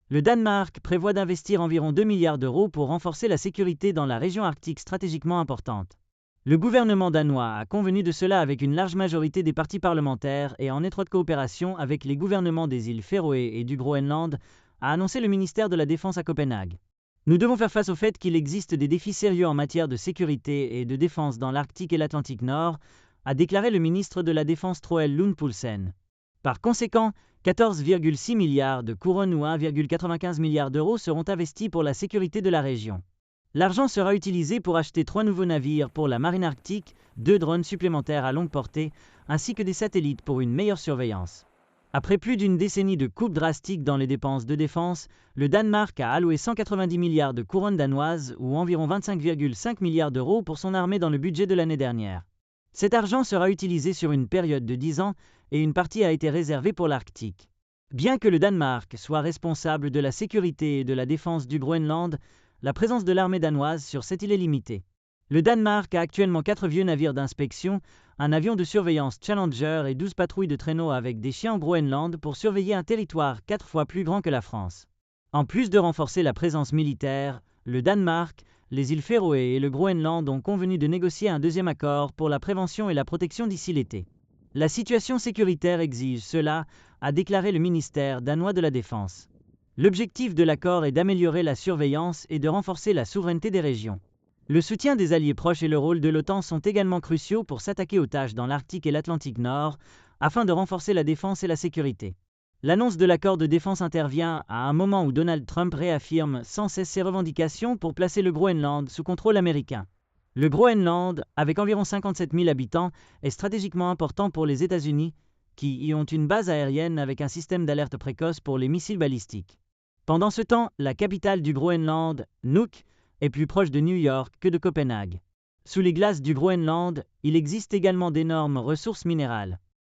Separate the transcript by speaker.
Speaker 1: Le Danemark prévoit d'investir environ 2 milliards d'euros pour renforcer la sécurité dans la région arctique stratégiquement importante. Le gouvernement danois a convenu de cela avec une large majorité des partis parlementaires et en étroite coopération avec les gouvernements des îles Féroé et du Groenland, a annoncé le ministère de la Défense à Copenhague. Nous devons faire face au fait qu'il existe des défis sérieux en matière de sécurité et de défense dans l'Arctique et l'Atlantique Nord, a déclaré le ministre de la Défense Troel Lund Poulsen. Par conséquent, 14,6 milliards de couronnes ou 1,95 milliard d'euros seront investis pour la sécurité de la région. L'argent sera utilisé pour acheter 3 nouveaux navires pour la marine arctique, 2 drones supplémentaires à longue portée, ainsi que des satellites pour une meilleure surveillance. Après plus d'une décennie de coupes drastiques dans les dépenses de défense, le Danemark a alloué 190 milliards de couronnes danoises ou environ 25,5 milliards d'euros pour son armée dans le budget de l'année dernière. Cet argent sera utilisé sur une période de 10 ans et une partie a été réservée pour l'Arctique. Bien que le Danemark soit responsable de la sécurité et de la défense du Groenland, la présence de l'armée danoise sur cette île est limitée. Le Danemark a actuellement 4 vieux navires d'inspection, un avion de surveillance Challenger et 12 patrouilles de traîneau avec des chiens au Groenland pour surveiller un territoire 4 fois plus grand que la France. En plus de renforcer la présence militaire, le Danemark, les îles Féroé et le Groenland ont convenu de négocier un deuxième accord pour la prévention et la protection d'ici l'été. La situation sécuritaire exige cela, a déclaré le ministère danois de la Défense. L'objectif de l'accord est d'améliorer la surveillance et de renforcer la souveraineté des régions. Le soutien des alliés proches et le rôle de l'OTAN sont également cruciaux pour s'attaquer aux tâches dans l'Arctique et l'Atlantique Nord, afin de renforcer la défense et la sécurité. L'annonce de l'accord de défense intervient à un moment où Donald Trump réaffirme sans cesse ses revendications pour placer le Groenland sous contrôle américain. Le Groenland, avec environ 57 000 habitants, est stratégiquement important pour les États-Unis, qui y ont une base aérienne avec un système d'alerte précoce pour les missiles balistiques. Pendant ce temps, la capitale du Groenland, Nuuk, est plus proche de New York que de Copenhague. Sous les glaces du Groenland, il existe également d'énormes ressources minérales.